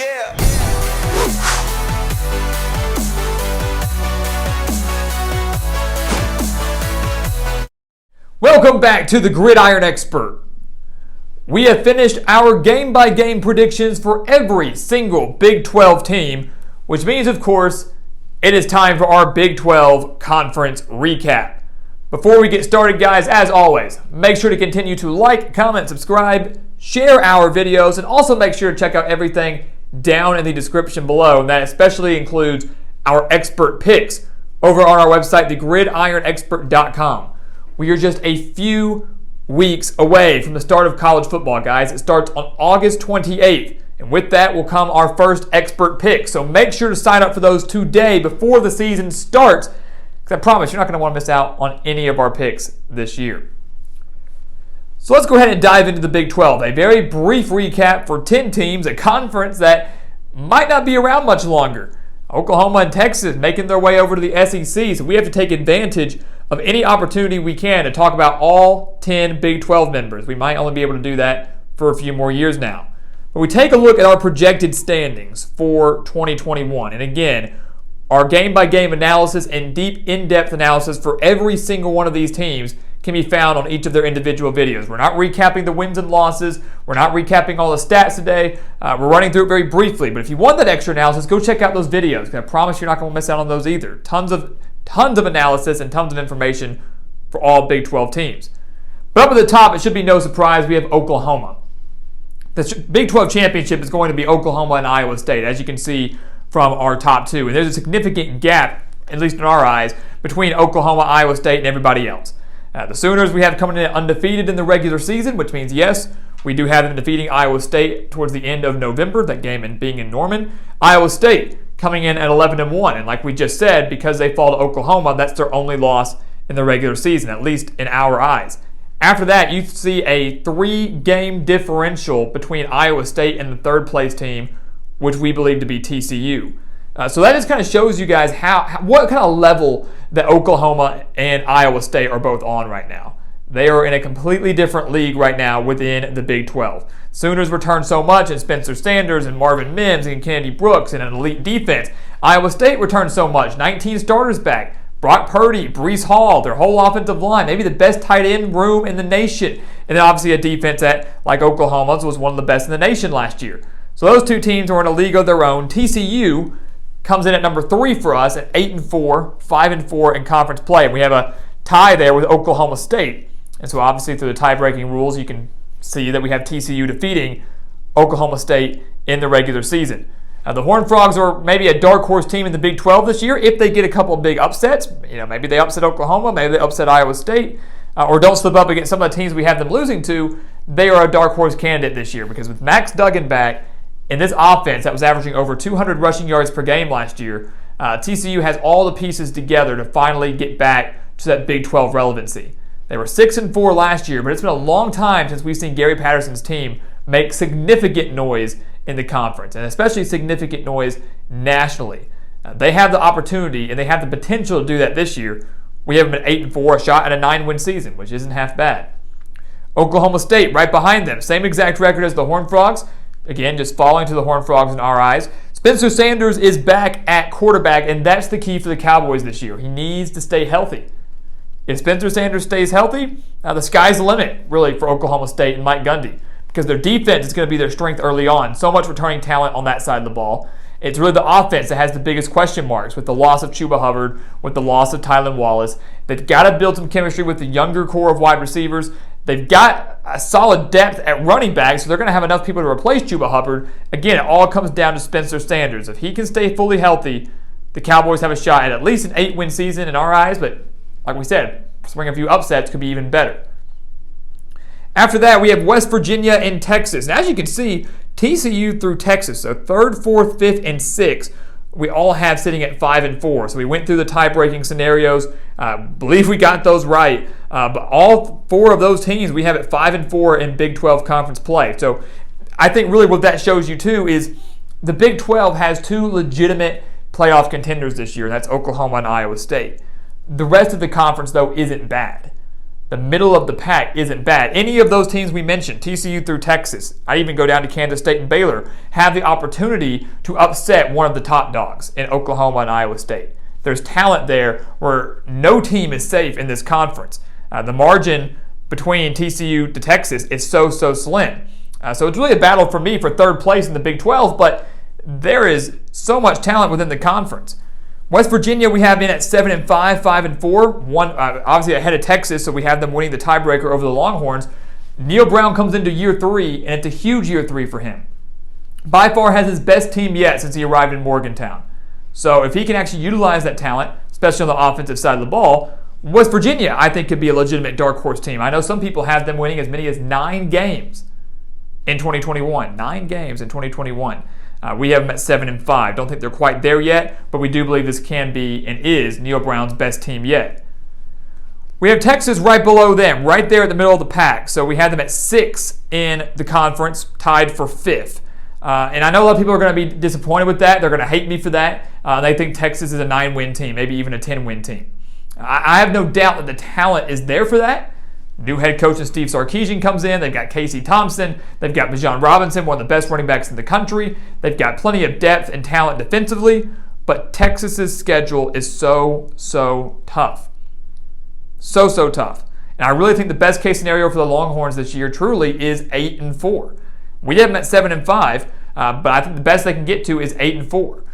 Yeah. Welcome back to the Gridiron Expert. We have finished our game-by-game predictions for every single Big 12 team, which means, of course, it is time for our Big 12 conference recap. Before we get started, guys, as always, make sure to continue to like, comment, subscribe, share our videos, and also make sure to check out everything down in the description below. And that especially includes our expert picks over on our website, thegridironexpert.com. We are just a few weeks away from the start of college football, guys. It starts on August 28th. And with that will come our first expert pick. So make sure to sign up for those today before the season starts, because I promise you're not going to want to miss out on any of our picks this year. So let's go ahead and dive into the Big 12. A very brief recap for 10 teams, a conference that might not be around much longer. Oklahoma and Texas making their way over to the SEC, so we have to take advantage of any opportunity we can to talk about all 10 Big 12 members. We might only be able to do that for a few more years now. But we take a look at our projected standings for 2021. And again, our game-by-game analysis and deep in-depth analysis for every single one of these teams can be found on each of their individual videos. We're not recapping the wins and losses. We're not recapping all the stats today. We're running through it very briefly. But if you want that extra analysis, go check out those videos, because I promise you're not going to miss out on those either. Tons of analysis and tons of information for all Big 12 teams. But up at the top, it should be no surprise, we have Oklahoma. The Big 12 championship is going to be Oklahoma and Iowa State, as you can see from our top two. And there's a significant gap, at least in our eyes, between Oklahoma, Iowa State, and everybody else. The Sooners we have coming in undefeated in the regular season, which means, yes, we do have them defeating Iowa State towards the end of November, that game being in Norman. Iowa State coming in at 11-1, and like we just said, because they fall to Oklahoma, that's their only loss in the regular season, at least in our eyes. After that, you see a 3-game differential between Iowa State and the third-place team, which we believe to be TCU. So that just kind of shows you guys what kind of level that Oklahoma and Iowa State are both on right now. They are in a completely different league right now within the Big 12. Sooners return so much, and Spencer Sanders and Marvin Mims and Kennedy Brooks and an elite defense. Iowa State returns so much, 19 starters back. Brock Purdy, Breece Hall, their whole offensive line, maybe the best tight end room in the nation. And then obviously a defense that, like Oklahoma's, was one of the best in the nation last year. So those two teams are in a league of their own. TCU comes in at number 3 for us at 8-4, 5-4 in conference play. And we have a tie there with Oklahoma State. And so obviously through the tie-breaking rules, you can see that we have TCU defeating Oklahoma State in the regular season. The Horned Frogs are maybe a dark horse team in the Big 12 this year if they get a couple of big upsets. Maybe they upset Oklahoma, maybe they upset Iowa State, or don't slip up against some of the teams we have them losing to. They are a dark horse candidate this year, because with Max Duggan back in this offense that was averaging over 200 rushing yards per game last year, TCU has all the pieces together to finally get back to that Big 12 relevancy. They were 6-4 last year, but it's been a long time since we've seen Gary Patterson's team make significant noise in the conference, and especially significant noise nationally. They have the opportunity and they have the potential to do that this year. We have them at 8-4, a shot at a 9-win season, which isn't half bad. Oklahoma State right behind them, same exact record as the Horned Frogs. Again, just falling to the Horned Frogs in our eyes. Spencer Sanders is back at quarterback, and that's the key for the Cowboys this year. He needs to stay healthy. If Spencer Sanders stays healthy, the sky's the limit, really, for Oklahoma State and Mike Gundy, because their defense is going to be their strength early on. So much returning talent on that side of the ball. It's really the offense that has the biggest question marks, with the loss of Chuba Hubbard, with the loss of Tylan Wallace. They've got to build some chemistry with the younger core of wide receivers. They've got a solid depth at running back, so they're going to have enough people to replace Chuba Hubbard. Again, it all comes down to Spencer Sanders. If he can stay fully healthy, the Cowboys have a shot at least an 8-win season in our eyes, but like we said, spring a few upsets could be even better. After that, we have West Virginia and Texas. And as you can see, TCU through Texas, so 3rd, 4th, 5th, and 6th, we all have sitting at 5-4. So we went through the tie-breaking scenarios. Believe we got those right. But all 4 of those teams we have at 5-4 in Big 12 conference play. So I think really what that shows you too is the Big 12 has 2 legitimate playoff contenders this year. That's Oklahoma and Iowa State. The rest of the conference, though, isn't bad. The middle of the pack isn't bad. Any of those teams we mentioned, TCU through Texas, I even go down to Kansas State and Baylor, have the opportunity to upset one of the top dogs in Oklahoma and Iowa State. There's talent there where no team is safe in this conference. The margin between TCU to Texas is so slim. So it's really a battle for me for third place in the Big 12, but there is so much talent within the conference. West Virginia we have in at 7-5, 5-4, one obviously ahead of Texas, so we have them winning the tiebreaker over the Longhorns. Neil Brown comes into year 3, and it's a huge year 3 for him. By far has his best team yet since he arrived in Morgantown. So if he can actually utilize that talent, especially on the offensive side of the ball, West Virginia I think could be a legitimate dark horse team. I know some people have them winning as many as 9 games in 2021. 9 games in 2021. We have them at 7-5. Don't think they're quite there yet, but we do believe this can be and is Neil Brown's best team yet. We have Texas right below them, right there at the middle of the pack. So we have them at 6 in the conference, tied for 5th. And I know a lot of people are going to be disappointed with that. They're going to hate me for that. They think Texas is a 9-win team, maybe even a 10-win team. I have no doubt that the talent is there for that. New head coach and Steve Sarkisian comes in. They've got Casey Thompson. They've got Bijan Robinson, one of the best running backs in the country. They've got plenty of depth and talent defensively. But Texas's schedule is so tough. So tough. And I really think the best case scenario for the Longhorns this year truly is 8-4. We have them at 7-5, but I think the best they can get to is 8-4.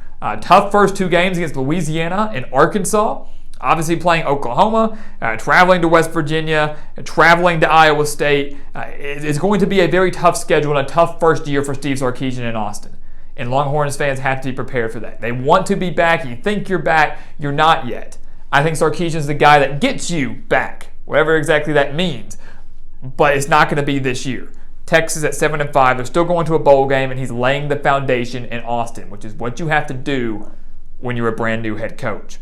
Tough first 2 games against Louisiana and Arkansas. Obviously playing Oklahoma, traveling to West Virginia, traveling to Iowa State. It's going to be a very tough schedule and a tough first year for Steve Sarkisian in Austin. And Longhorns fans have to be prepared for that. They want to be back. You think you're back. You're not yet. I think Sarkisian's the guy that gets you back, whatever exactly that means. But it's not going to be this year. Texas at 7-5. They're still going to a bowl game, and he's laying the foundation in Austin, which is what you have to do when you're a brand new head coach.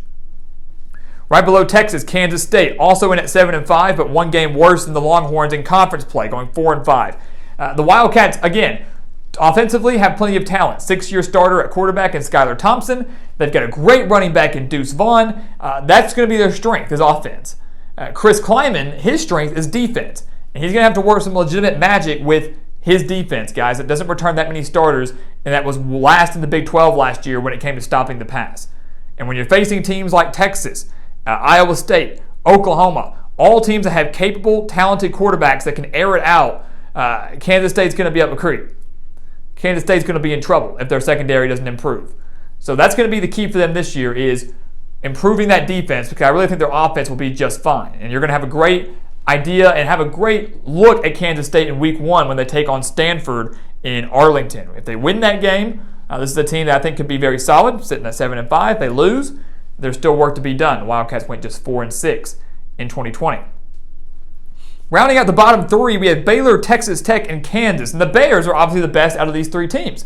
Right below Texas, Kansas State, also in at 7-5, but 1 game worse than the Longhorns in conference play, going 4-5. The Wildcats, again, offensively have plenty of talent. 6-year starter at quarterback in Skylar Thompson. They've got a great running back in Deuce Vaughn. That's going to be their strength, is offense. Chris Kleiman, his strength is defense. And he's going to have to work some legitimate magic with his defense, guys. It doesn't return that many starters, and that was last in the Big 12 last year when it came to stopping the pass. And when you're facing teams like Texas, Iowa State, Oklahoma, all teams that have capable, talented quarterbacks that can air it out, Kansas State's going to be up a creek. Kansas State's going to be in trouble if their secondary doesn't improve. So that's going to be the key for them this year is improving that defense, because I really think their offense will be just fine. And you're going to have a great idea and have a great look at Kansas State in Week 1 when they take on Stanford in Arlington. If they win that game, this is a team that I think could be very solid, sitting at 7-5. If they lose, there's still work to be done. The Wildcats went just 4-6 in 2020. Rounding out the bottom 3, we have Baylor, Texas Tech, and Kansas. And the Bears are obviously the best out of these 3 teams.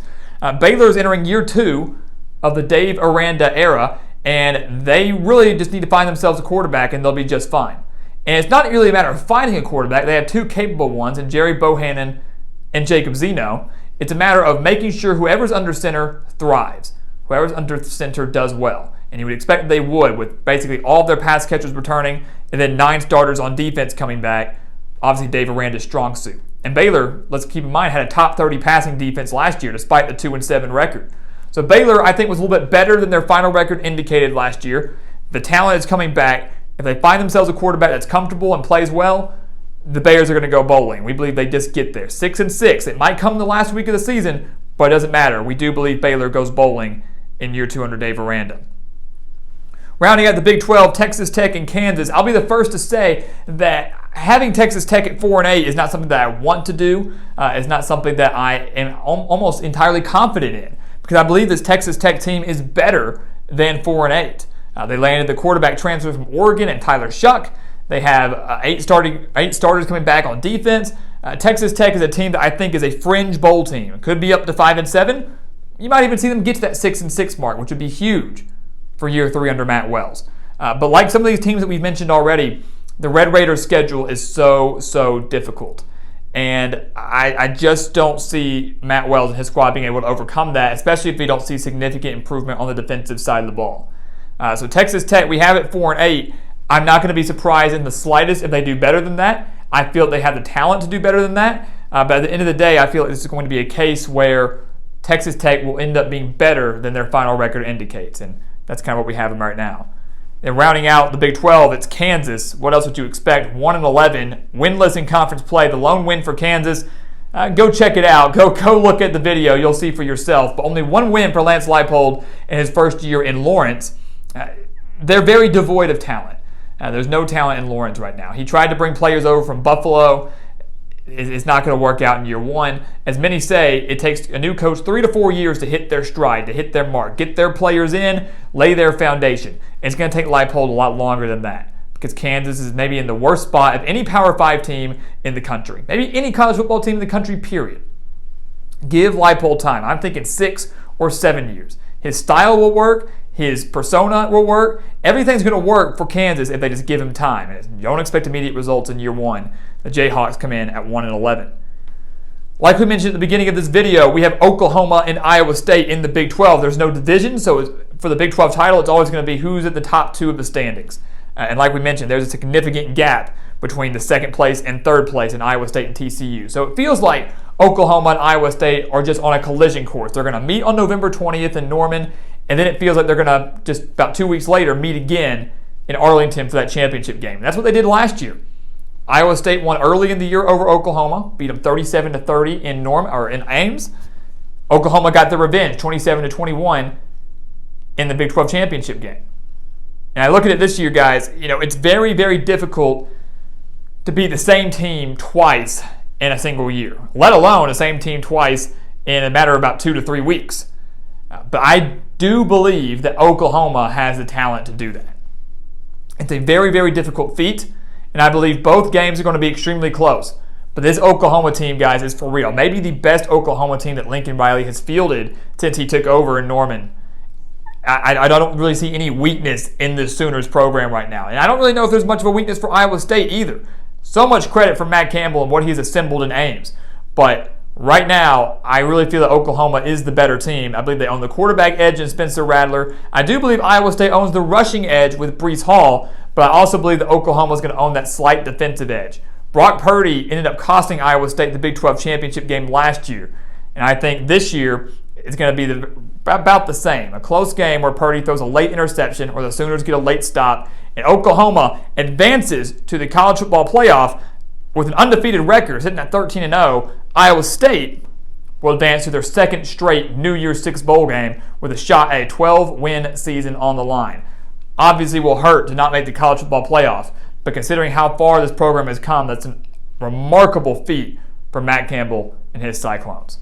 Baylor's entering year 2 of the Dave Aranda era, and they really just need to find themselves a quarterback, and they'll be just fine. And it's not really a matter of finding a quarterback. They have 2 capable ones, in Jerry Bohannon and Jacob Zeno. It's a matter of making sure whoever's under center thrives. Whoever's under center does well. And you would expect that they would, with basically all of their pass catchers returning and then 9 starters on defense coming back. Obviously, Dave Aranda's strong suit. And Baylor, let's keep in mind, had a top 30 passing defense last year despite the 2-7 record. So Baylor, I think, was a little bit better than their final record indicated last year. The talent is coming back. If they find themselves a quarterback that's comfortable and plays well, the Bears are going to go bowling. We believe they just get there. 6-6. It might come the last week of the season, but it doesn't matter. We do believe Baylor goes bowling in year 2 under Dave Aranda. Rounding out the Big 12, Texas Tech and Kansas. I'll be the first to say that having Texas Tech at 4-8 is not something that I want to do. It's not something that I am almost entirely confident in, because I believe this Texas Tech team is better than 4-8. They landed the quarterback transfer from Oregon and Tyler Shuck. They have 8 starters coming back on defense. Texas Tech is a team that I think is a fringe bowl team. It could be up to 5-7. You might even see them get to that 6-6 mark, which would be huge for year 3 under Matt Wells. But like some of these teams that we've mentioned already, the Red Raiders' schedule is so difficult. And I just don't see Matt Wells and his squad being able to overcome that, especially if we don't see significant improvement on the defensive side of the ball. So Texas Tech, we have it 4-8. I'm not going to be surprised in the slightest if they do better than that. I feel they have the talent to do better than that. But at the end of the day, I feel like this is going to be a case where Texas Tech will end up being better than their final record indicates. And that's kind of what we have them right now. And rounding out the Big 12, it's Kansas. What else would you expect? 1-11, winless in conference play. The lone win for Kansas. Go check it out. Go look at the video. You'll see for yourself. But only one win for Lance Leipold in his first year in Lawrence. They're very devoid of talent. There's no talent in Lawrence right now. He tried to bring players over from Buffalo. It's not going to work out in year one. As many say, it takes a new coach 3 to 4 years to hit their stride, to hit their mark, get their players in, lay their foundation. It's going to take Leipold a lot longer than that because Kansas is maybe in the worst spot of any Power 5 team in the country, maybe any college football team in the country, period. Give Leipold time. I'm thinking 6 or 7 years. His style will work. His persona will work. Everything's going to work for Kansas if they just give him time. And don't expect immediate results in year one. The Jayhawks come in at 1-11. Like we mentioned at the beginning of this video, we have Oklahoma and Iowa State in the Big 12. There's no division, so for the Big 12 title, it's always going to be who's at the top 2 of the standings. And like we mentioned, there's a significant gap between the second place and third place in Iowa State and TCU. So it feels like Oklahoma and Iowa State are just on a collision course. They're going to meet on November 20th in Norman, and then it feels like they're going to just about 2 weeks later meet again in Arlington for that championship game. That's what they did last year. Iowa State won early in the year over Oklahoma, beat them 37-30 in Ames. Oklahoma got their revenge, 27-21 in the Big 12 championship game. And I look at it this year, guys. It's very, very difficult to beat the same team twice in a single year, let alone the same team twice in a matter of about 2 to 3 weeks. But I do believe that Oklahoma has the talent to do that. It's a very, very difficult feat, and I believe both games are going to be extremely close. But this Oklahoma team, guys, is for real. Maybe the best Oklahoma team that Lincoln Riley has fielded since he took over in Norman. I don't really see any weakness in the Sooners program right now. And I don't really know if there's much of a weakness for Iowa State either. So much credit for Matt Campbell and what he's assembled in Ames. But right now, I really feel that Oklahoma is the better team. I believe they own the quarterback edge in Spencer Rattler. I do believe Iowa State owns the rushing edge with Breece Hall, but I also believe that Oklahoma is going to own that slight defensive edge. Brock Purdy ended up costing Iowa State the Big 12 championship game last year, and I think this year it's going to be about the same. A close game where Purdy throws a late interception or the Sooners get a late stop, and Oklahoma advances to the college football playoff with an undefeated record sitting at 13-0. Iowa State will advance to their second straight New Year's Six bowl game with a shot at a 12-win season on the line. Obviously will hurt to not make the college football playoff, but considering how far this program has come, that's a remarkable feat for Matt Campbell and his Cyclones.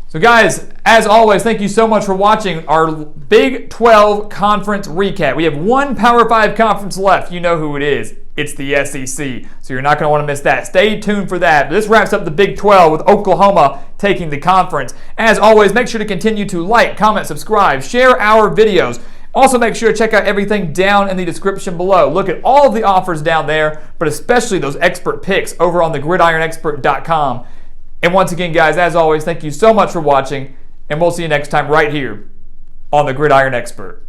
So guys, as always, thank you so much for watching our Big 12 conference recap. We have one Power 5 conference left. You know who it is. It's the SEC. So you're not going to want to miss that. Stay tuned for that. This wraps up the Big 12 with Oklahoma taking the conference. As always, make sure to continue to like, comment, subscribe, share our videos. Also, make sure to check out everything down in the description below. Look at all of the offers down there, but especially those expert picks over on the gridironexpert.com. And once again, guys, as always, thank you so much for watching, and we'll see you next time right here on the Gridiron Expert.